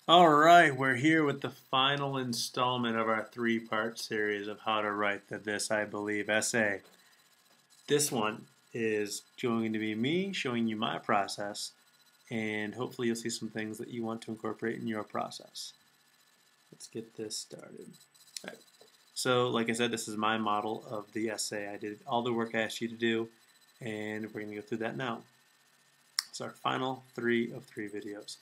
All right, we're here with the final installment of our three-part series of how to write the This I Believe essay. This one is going to be me showing you my process, and hopefully you'll see some things that you want to incorporate in your process. Let's get this started. All right. So, like I said, this is my model of the essay. I did all the work I asked you to do, and we're going to go through that now. It's our final 3 of 3 videos.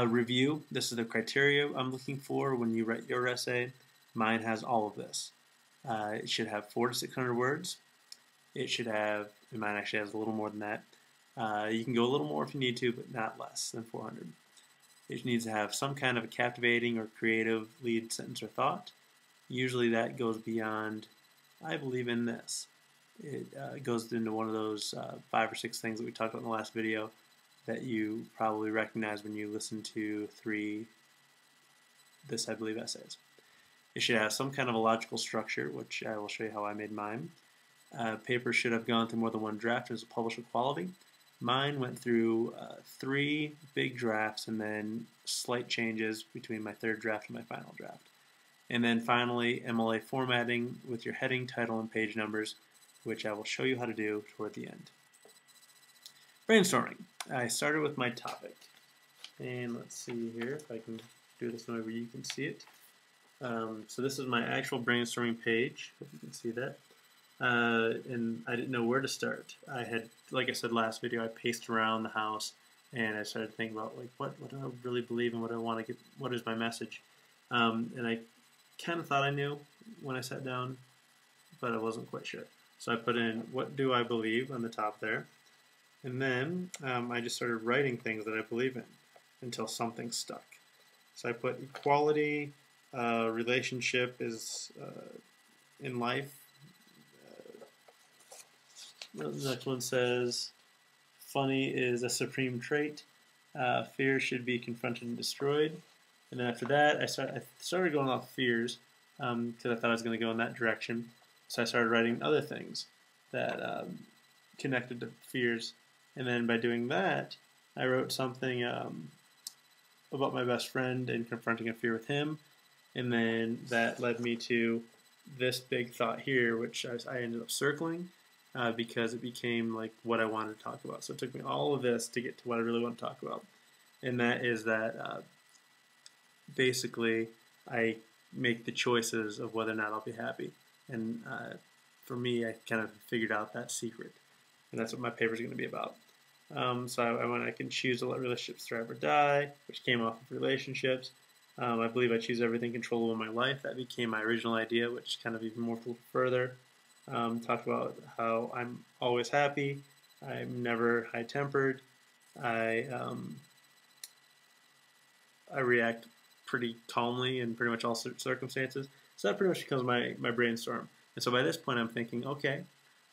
Review, this is the criteria I'm looking for when you write your essay. Mine has all of this. It should have 400 to 600 words. It should have, and mine actually has a little more than that. You can go a little more if you need to, but not less than 400. It needs to have some kind of a captivating or creative lead sentence or thought. Usually that goes beyond, I believe in this. It goes into one of those 5 or 6 things that we talked about in the last video that you probably recognize when you listen to 3 This I Believe essays. It should have some kind of a logical structure, which I will show you how I made mine. Paper should have gone through more than one draft as a publisher quality. Mine went through 3 big drafts and then slight changes between my 3rd draft and my final draft. And then finally, MLA formatting with your heading, title, and page numbers, which I will show you how to do toward the end. Brainstorming. I started with my topic. And let's see here if I can do this where you can see it. So this is my actual brainstorming page. Hope you can see that. And I didn't know where to start. I had, like I said last video, I paced around the house and I started thinking about like what do I really believe and what do I want to get, what is my message. And I kind of thought I knew when I sat down, but I wasn't quite sure. So I put in what do I believe on the top there. And then I just started writing things that I believe in until something stuck. So I put equality, relationship is in life. The next one says funny is a supreme trait. Fear should be confronted and destroyed. And then after that, I started going off fears because I thought I was going to go in that direction. So I started writing other things that connected to fears. And then by doing that, I wrote something about my best friend and confronting a fear with him. And then that led me to this big thought here, which I ended up circling because it became like what I wanted to talk about. So it took me all of this to get to what I really want to talk about. And that is that basically I make the choices of whether or not I'll be happy. And for me, I kind of figured out that secret. And that's what my paper is going to be about. So I can choose to let relationships thrive or die, which came off of relationships. I believe I choose everything controllable in my life. That became my original idea, which kind of even more further. Talked about how I'm always happy. I'm never high-tempered. I react pretty calmly in pretty much all circumstances. So that pretty much becomes my brainstorm. And so by this point, I'm thinking, okay,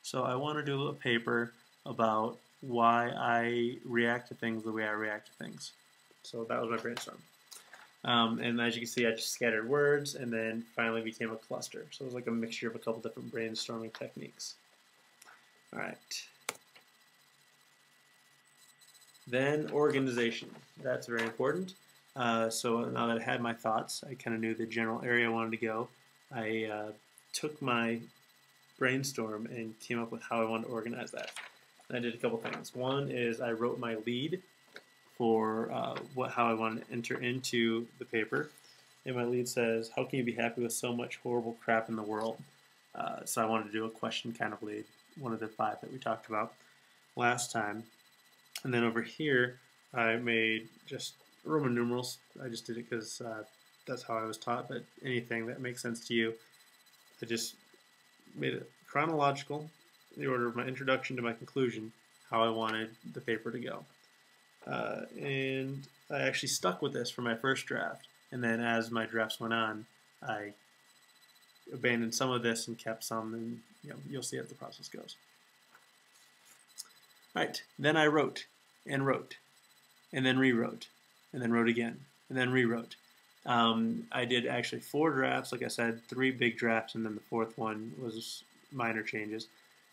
so I want to do a paper about why I react to things the way I react to things. So that was my brainstorm. And as you can see, I just scattered words and then finally became a cluster. So it was like a mixture of a couple different brainstorming techniques. All right. Then organization. That's very important. So now that I had my thoughts, I kind of knew the general area I wanted to go. I took my brainstorm and came up with how I wanted to organize that. And I did a couple things. One is I wrote my lead for how I wanted to enter into the paper. And my lead says, how can you be happy with so much horrible crap in the world? So I wanted to do a question kind of lead, one of the 5 that we talked about last time. And then over here, I made just Roman numerals. I just did it because that's how I was taught, but anything that makes sense to you, I just made it chronological, in the order of my introduction to my conclusion, how I wanted the paper to go. And I actually stuck with this for my first draft, and then as my drafts went on, I abandoned some of this and kept some, and you'll see as the process goes. Right, then I wrote, and then rewrote, and then wrote again, and then rewrote. I did actually 4 drafts, like I said, 3 big drafts, and then the 4th one was minor changes.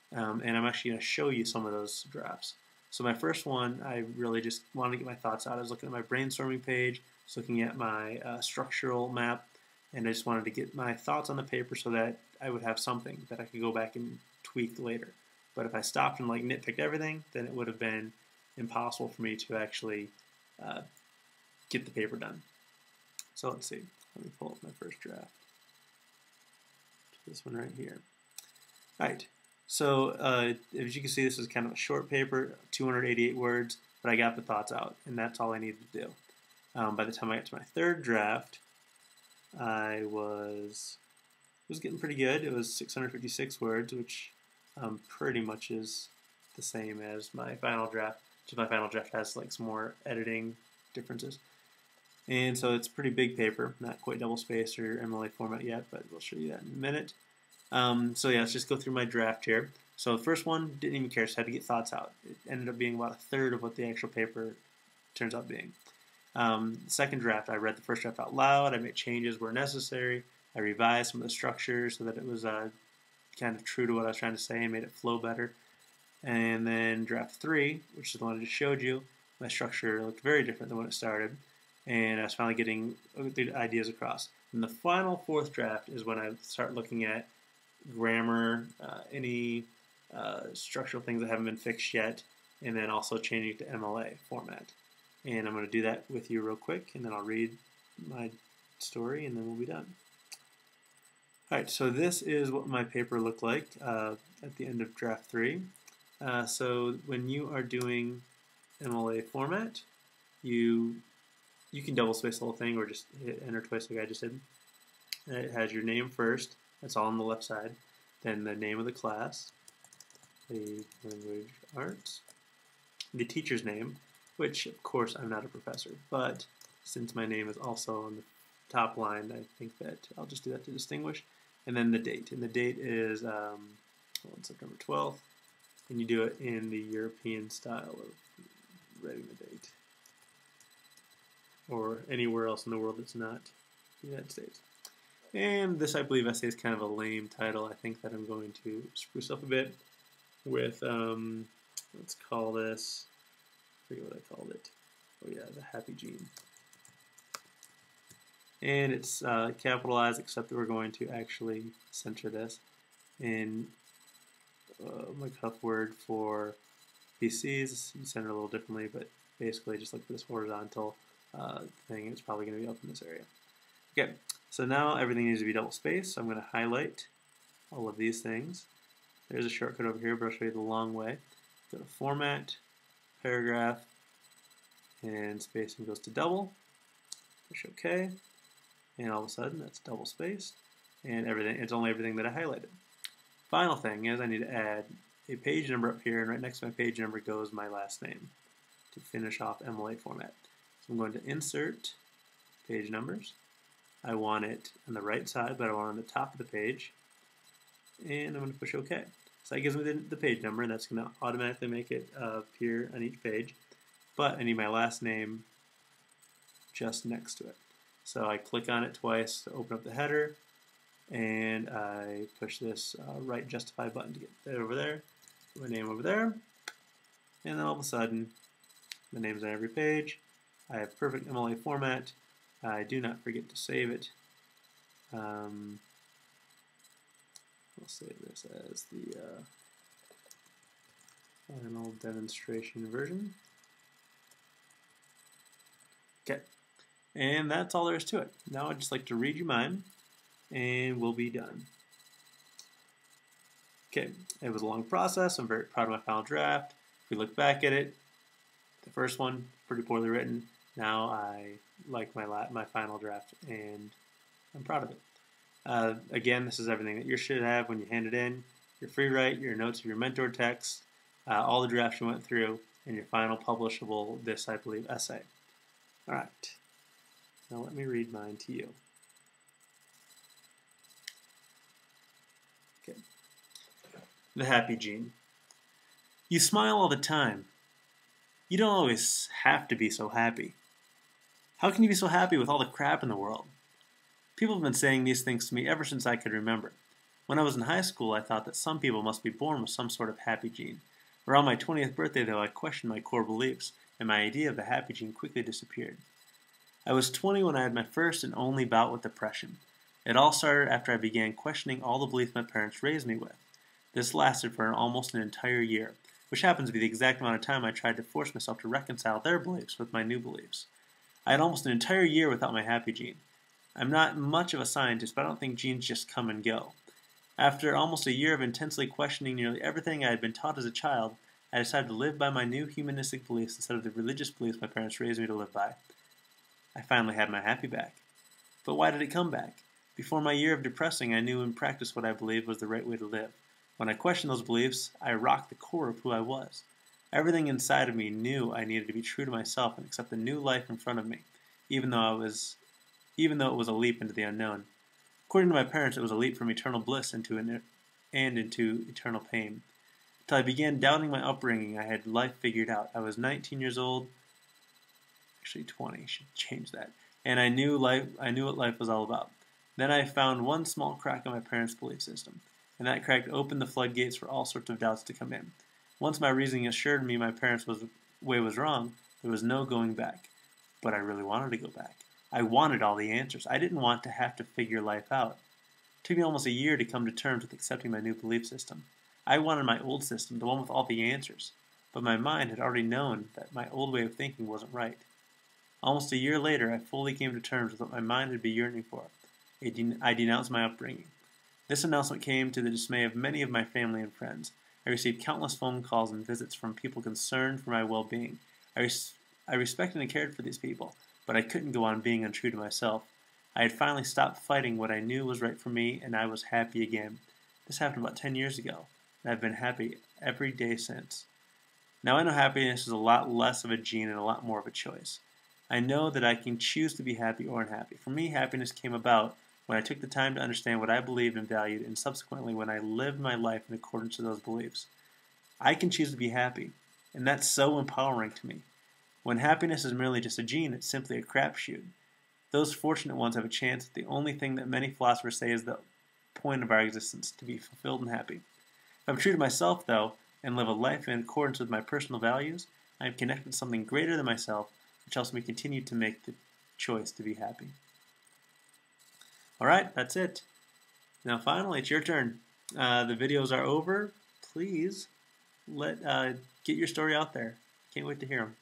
And I'm actually going to show you some of those drafts. So my first one, I really just wanted to get my thoughts out. I was looking at my brainstorming page, I was looking at my structural map, and I just wanted to get my thoughts on the paper so that I would have something that I could go back and tweak later. But if I stopped and like nitpicked everything, then it would have been impossible for me to actually get the paper done. So let's see. Let me pull up my first draft. This one right here. All right. So as you can see, this is kind of a short paper, 288 words, but I got the thoughts out, and that's all I needed to do. By the time I got to my third draft, I was getting pretty good. It was 656 words, which pretty much is the same as my final draft. Just my final draft has like some more editing differences. And so it's a pretty big paper, not quite double spaced or MLA format yet, but we'll show you that in a minute. So yeah, let's just go through my draft here. So the first one, didn't even care, just had to get thoughts out. It ended up being about a third of what the actual paper turns out being. The second draft, I read the first draft out loud, I made changes where necessary, I revised some of the structures so that it was kind of true to what I was trying to say and made it flow better. And then draft 3, which is the one I just showed you, my structure looked very different than when it started, and I was finally getting the ideas across. And the final fourth draft is when I start looking at grammar, any structural things that haven't been fixed yet, and then also changing to MLA format. And I'm going to do that with you real quick, and then I'll read my story, and then we'll be done. Alright, so this is what my paper looked like at the end of draft 3. So when you are doing MLA format, you can double space the whole thing or just hit enter twice like I just did. It has your name first, that's all on the left side, then the name of the class, the language arts, the teacher's name, which of course I'm not a professor, but since my name is also on the top line, I think that I'll just do that to distinguish, and then the date, and the date is September 12th, and you do it in the European style of writing the date, or anywhere else in the world that's not the United States. And this, I believe, essay is kind of a lame title. I think that I'm going to spruce up a bit with, let's call this, I forget what I called it. Oh yeah, the Happy Gene. And it's capitalized, except that we're going to actually center this. And my cuff word for PCs, you center a little differently, but basically just like this horizontal thing, it's probably going to be up in this area. Okay, so now everything needs to be double spaced, so I'm going to highlight all of these things. There's a shortcut over here, but I'll show you the long way. Go to Format, Paragraph, and spacing goes to double. Push OK, and all of a sudden that's double spaced, and everything. It's only everything that I highlighted. Final thing is I need to add a page number up here, and right next to my page number goes my last name to finish off MLA format. So I'm going to Insert Page Numbers. I want it on the right side, but I want it on the top of the page, and I'm going to push OK. So that gives me the page number, and that's going to automatically make it appear on each page. But I need my last name just next to it. So I click on it twice to open up the header, and I push this right justify button to get that over there, put my name over there, and then all of a sudden the name's on every page. I have perfect MLA format. I do not forget to save it. We'll save this as the final demonstration version. Okay, and that's all there is to it. Now I'd just like to read you mine, and we'll be done. Okay, it was a long process. I'm very proud of my final draft. If we look back at it, the first one, pretty poorly written. Now I like my final draft, and I'm proud of it. Again, this is everything that you should have when you hand it in. Your free write, your notes of your mentor text, all the drafts you went through, and your final publishable, this, I believe, essay. All right. Now let me read mine to you. Okay. The Happy Gene. You smile all the time. You don't always have to be so happy. How can you be so happy with all the crap in the world? People have been saying these things to me ever since I could remember. When I was in high school, I thought that some people must be born with some sort of happy gene. Around my 20th birthday, though, I questioned my core beliefs, and my idea of the happy gene quickly disappeared. I was 20 when I had my first and only bout with depression. It all started after I began questioning all the beliefs my parents raised me with. This lasted for almost an entire year, which happens to be the exact amount of time I tried to force myself to reconcile their beliefs with my new beliefs. I had almost an entire year without my happy gene. I'm not much of a scientist, but I don't think genes just come and go. After almost a year of intensely questioning nearly everything I had been taught as a child, I decided to live by my new humanistic beliefs instead of the religious beliefs my parents raised me to live by. I finally had my happy back. But why did it come back? Before my year of depressing, I knew in practice what I believed was the right way to live. When I questioned those beliefs, I rocked the core of who I was. Everything inside of me knew I needed to be true to myself and accept the new life in front of me, even though it was a leap into the unknown. According to my parents, it was a leap from eternal bliss into eternal pain. Until I began doubting my upbringing, I had life figured out. I was 19 years old, actually 20, should change that. And I knew what life was all about. Then I found one small crack in my parents' belief system, and that crack opened the floodgates for all sorts of doubts to come in. Once my reasoning assured me my parents' way was wrong, there was no going back. But I really wanted to go back. I wanted all the answers. I didn't want to have to figure life out. It took me almost a year to come to terms with accepting my new belief system. I wanted my old system, the one with all the answers, but my mind had already known that my old way of thinking wasn't right. Almost a year later, I fully came to terms with what my mind had been yearning for. I denounced my upbringing. This announcement came to the dismay of many of my family and friends. I received countless phone calls and visits from people concerned for my well-being. I respected and cared for these people, but I couldn't go on being untrue to myself. I had finally stopped fighting what I knew was right for me, and I was happy again. This happened about 10 years ago, and I've been happy every day since. Now I know happiness is a lot less of a gene and a lot more of a choice. I know that I can choose to be happy or unhappy. For me, happiness came about when I took the time to understand what I believed and valued, and subsequently when I lived my life in accordance to those beliefs. I can choose to be happy, and that's so empowering to me. When happiness is merely just a gene, it's simply a crapshoot. Those fortunate ones have a chance at the only thing that many philosophers say is the point of our existence, to be fulfilled and happy. If I'm true to myself, though, and live a life in accordance with my personal values, I am connected to something greater than myself, which helps me continue to make the choice to be happy. Alright, that's it. Now finally, it's your turn. The videos are over. Please get your story out there. Can't wait to hear them.